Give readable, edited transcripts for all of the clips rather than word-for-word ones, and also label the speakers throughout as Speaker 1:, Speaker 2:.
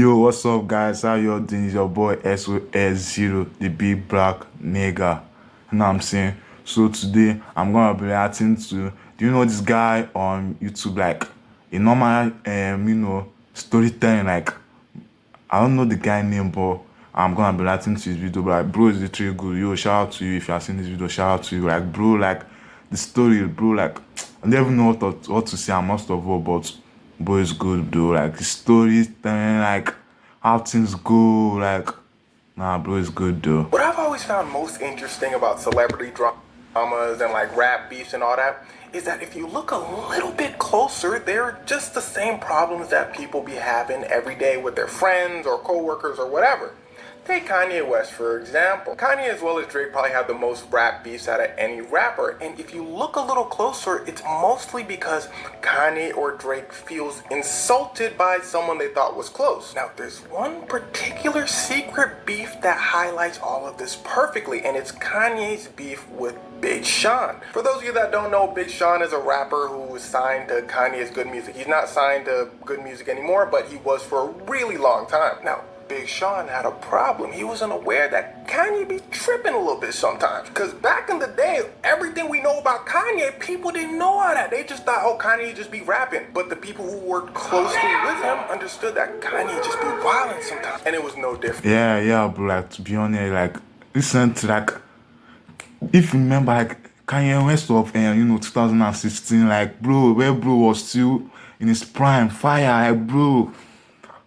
Speaker 1: Yo, what's up, guys? How y'all doing? It's your boy XOX-zero, the big black nigga. You know what I'm saying? So today I'm gonna be reacting to. Do you know this guy on YouTube? Like a normal, storytelling. Like I don't know the guy name, but I'm gonna be reacting to his video. But like, bro, is literally good. Yo, shout out to you if you have seen this video. Shout out to you. Like, bro, like the story, bro. Like I don't even know what to say. I must of all, but bro, it's good, bro. Like the story, like how things go. Like, nah, bro, it's good, though.
Speaker 2: What I've always found most interesting about celebrity dramas and like rap beefs and all that is that if you look a little bit closer, they're just the same problems that people be having every day with their friends or coworkers or whatever. Take Kanye West, for example. Kanye as well as Drake probably have the most rap beefs out of any rapper. And if you look a little closer, it's mostly because Kanye or Drake feels insulted by someone they thought was close. Now, there's one particular secret beef that highlights all of this perfectly, and it's Kanye's beef with Big Sean. For those of you that don't know, Big Sean is a rapper who was signed to Kanye's Good Music. He's not signed to Good Music anymore, but he was for a really long time. Now, Big Sean had a problem. He wasn't aware that Kanye be tripping a little bit sometimes. Because back in the day, everything we know about Kanye, people didn't know all that. They just thought, oh, Kanye just be rapping. But the people who worked closely with him understood that Kanye just be wilding sometimes. And it was no different.
Speaker 1: Yeah, bro. Like, to be honest, like, listen to, like, if you remember, like, Kanye West of, 2016, like, bro, where bro was still in his prime, fire, like, bro.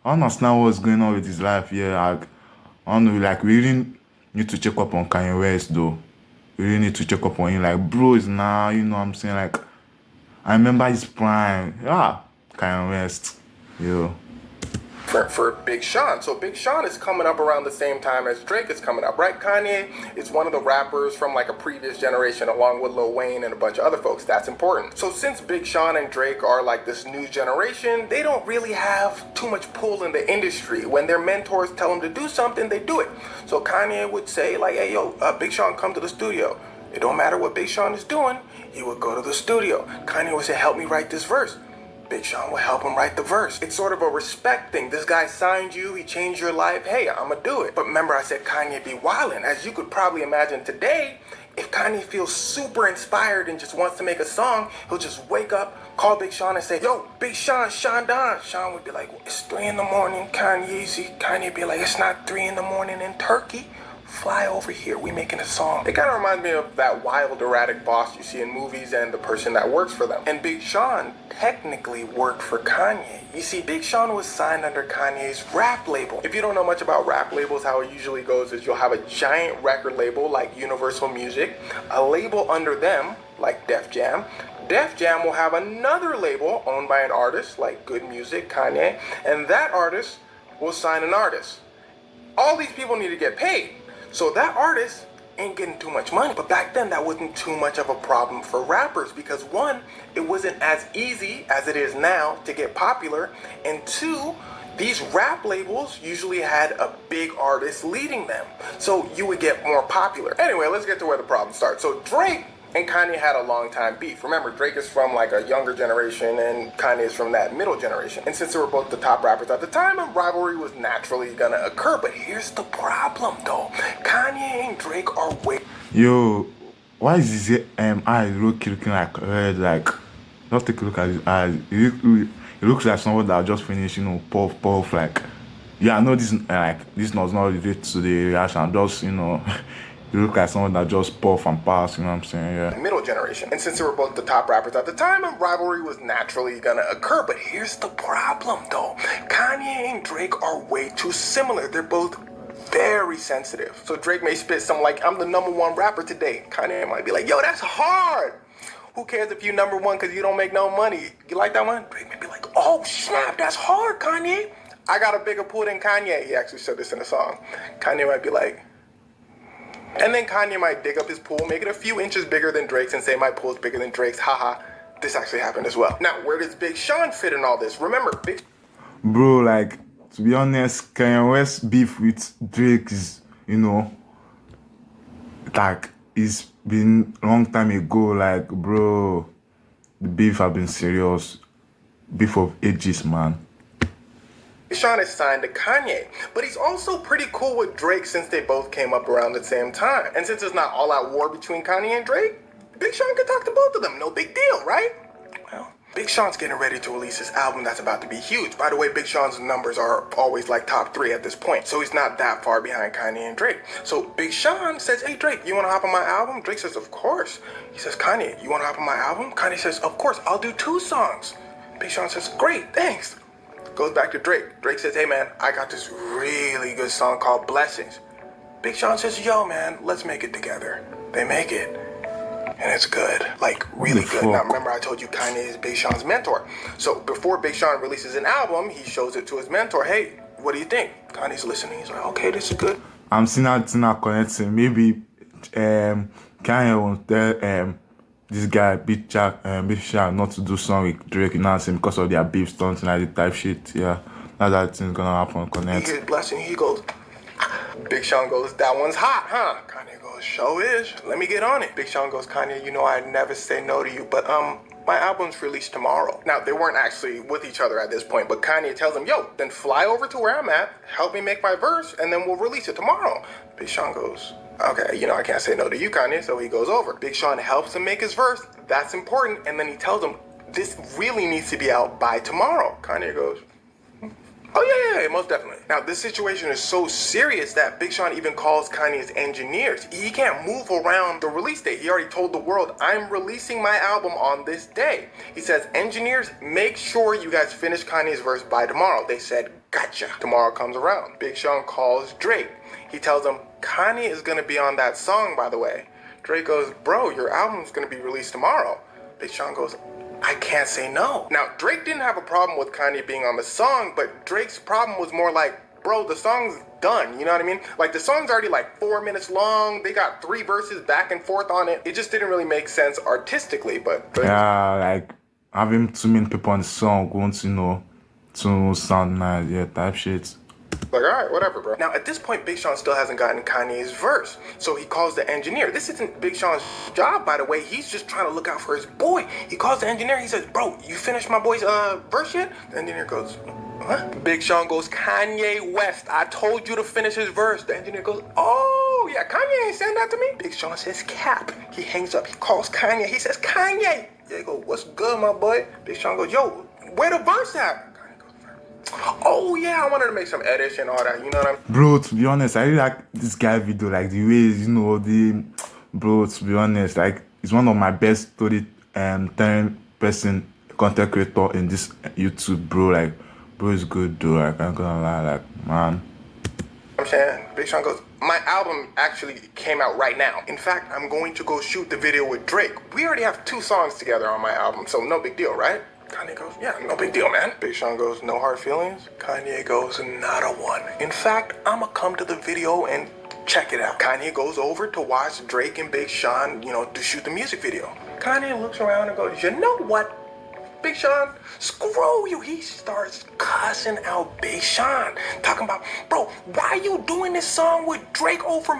Speaker 1: I don't understand what's going on with his life here. Like, I don't know, like, we really need to check up on Kanye West, though. We really need to check up on him. Like, bro is now, you know what I'm saying? Like, I remember his prime. Yeah, Kanye West. Yo.
Speaker 2: For Big Sean. So Big Sean is coming up around the same time as Drake is coming up, right? Kanye is one of the rappers from like a previous generation along with Lil Wayne and a bunch of other folks. That's important. So since Big Sean and Drake are like this new generation, they don't really have too much pull in the industry. When their mentors tell them to do something, they do it. So Kanye would say like, hey, yo, Big Sean, come to the studio. It don't matter what Big Sean is doing. He would go to the studio. Kanye would say, help me write this verse. Big Sean will help him write the verse. It's sort of a respect thing. This guy signed you, he changed your life. Hey, I'ma do it. But remember I said Kanye be wildin'. As you could probably imagine today, if Kanye feels super inspired and just wants to make a song, he'll just wake up, call Big Sean and say, yo, Big Sean, Sean Don. Sean would be like, it's 3 in the morning, Kanye. Kanye would be like, it's not 3 in the morning in Turkey. Fly over here, we making a song. It kind of reminds me of that wild, erratic boss you see in movies and the person that works for them. And Big Sean technically worked for Kanye. You see, Big Sean was signed under Kanye's rap label. If you don't know much about rap labels, how it usually goes is you'll have a giant record label like Universal Music, a label under them like Def Jam. Def Jam will have another label owned by an artist like Good Music, Kanye, and that artist will sign an artist. All these people need to get paid. So that artist ain't getting too much money. But back then, that wasn't too much of a problem for rappers because one, it wasn't as easy as it is now to get popular. And two, these rap labels usually had a big artist leading them. So you would get more popular. Anyway, let's get to where the problem starts. So Drake and Kanye had a long time beef. Remember, Drake is from like a younger generation and Kanye is from that middle generation. And since they were both the top rappers at the time, a rivalry was naturally gonna occur. But here's the problem though. Kanye and Drake are way...
Speaker 1: Yo, why is his eyes looking like red? Like, just take a look at his eyes. It looks like someone that just finished, puff, like... Yeah, I know this was not related to the reaction. Just, you look like someone that just puff and pass, you know what I'm saying? Yeah.
Speaker 2: Middle generation. And since they were both the top rappers at the time, a rivalry was naturally gonna occur. But here's the problem though. Kanye and Drake are way too similar. They're both very sensitive. So Drake may spit something like, I'm the #1 rapper today. Kanye might be like, yo, that's hard. Who cares if you #1 because you don't make no money? You like that one? Drake may be like, oh snap, that's hard, Kanye. I got a bigger pool than Kanye. He actually said this in a song. Kanye might be like, and then Kanye might dig up his pool, make it a few inches bigger than Drake's and say my pool's bigger than Drake's. Haha, this actually happened as well. Now, where does Big Sean fit in all this? Remember,
Speaker 1: Bro, like, to be honest, Kanye West beef with Drake is, like, it's been a long time ago. Like, bro, the beef have been serious. Beef of ages, man.
Speaker 2: Big Sean is signed to Kanye, but he's also pretty cool with Drake since they both came up around the same time. And since it's not all-out war between Kanye and Drake, Big Sean can talk to both of them, no big deal, right? Well, Big Sean's getting ready to release his album that's about to be huge. By the way, Big Sean's numbers are always like top 3 at this point, so he's not that far behind Kanye and Drake. So Big Sean says, hey Drake, you wanna hop on my album? Drake says, of course. He says, Kanye, you wanna hop on my album? Kanye says, of course, I'll do 2 songs. Big Sean says, great, thanks. Goes back to Drake. Drake says, hey man, I got this really good song called Blessings. Big Sean says, yo man, let's make it together. They make it. And it's good, like really good. Now remember I told you Kanye is Big Sean's mentor. So before Big Sean releases an album, he shows it to his mentor. Hey, what do you think? Kanye's listening. He's like, okay, this is good.
Speaker 1: I'm seeing that not connecting. Maybe Kanye won't tell this guy Big Sean not to do song with Drake, you know what I'm saying, because of their beef stunts and like the type shit. Yeah, that's that thing's gonna happen. Connect.
Speaker 2: He gets blessing. He goes. Big Sean goes, that one's hot, huh? Kanye goes, show is. Let me get on it. Big Sean goes, Kanye, you know I'd never say no to you, but my album's released tomorrow. Now, they weren't actually with each other at this point, but Kanye tells him, yo, then fly over to where I'm at, help me make my verse, and then we'll release it tomorrow. Big Sean goes, okay, you know I can't say no to you, Kanye, so he goes over. Big Sean helps him make his verse. That's important. And then he tells him, this really needs to be out by tomorrow. Kanye goes, oh yeah, most definitely. Now this situation is so serious that Big Sean even calls Kanye's engineers. He can't move around the release date. He already told the world, I'm releasing my album on this day. He says, engineers, make sure you guys finish Kanye's verse by tomorrow. They said, gotcha. Tomorrow comes around. Big Sean calls Drake. He tells him, Kanye is gonna be on that song, by the way. Drake goes, bro, your album's gonna be released tomorrow. Big Sean goes, I can't say no. Now, Drake didn't have a problem with Kanye being on the song, but Drake's problem was more like, bro, the song's done, you know what I mean? Like, the song's already like 4 minutes long. They got 3 verses back and forth on it. It just didn't really make sense artistically, but Drake...
Speaker 1: Yeah, like, having too many people on the song won't, to sound nice, yeah, type shit.
Speaker 2: Like, all right, whatever, bro. Now, at this point, Big Sean still hasn't gotten Kanye's verse. So he calls the engineer. This isn't Big Sean's job, by the way. He's just trying to look out for his boy. He calls the engineer. He says, bro, you finished my boy's verse yet? The engineer goes, what? Big Sean goes, Kanye West, I told you to finish his verse. The engineer goes, oh, yeah, Kanye ain't saying that to me. Big Sean says, cap. He hangs up. He calls Kanye. He says, Kanye. They go, what's good, my boy? Big Sean goes, yo, where the verse at? Oh yeah, I wanted to make some edits and all that, you know what I'm...
Speaker 1: Bro, to be honest, I really like this guy video, like the ways, bro, to be honest, like, he's one of my best storytelling person, content creator in this YouTube, bro, like, bro is good, though, like, I'm gonna lie, like, man.
Speaker 2: I'm saying, Big Sean goes, my album actually came out right now. In fact, I'm going to go shoot the video with Drake. We already have 2 songs together on my album, so no big deal, right? Kanye goes, yeah, no big deal, man. Big Sean goes, no hard feelings? Kanye goes, not a one. In fact, I'ma come to the video and check it out. Kanye goes over to watch Drake and Big Sean, to shoot the music video. Kanye looks around and goes, you know what, Big Sean, screw you. He starts cussing out Big Sean, talking about, bro, why you doing this song with Drake over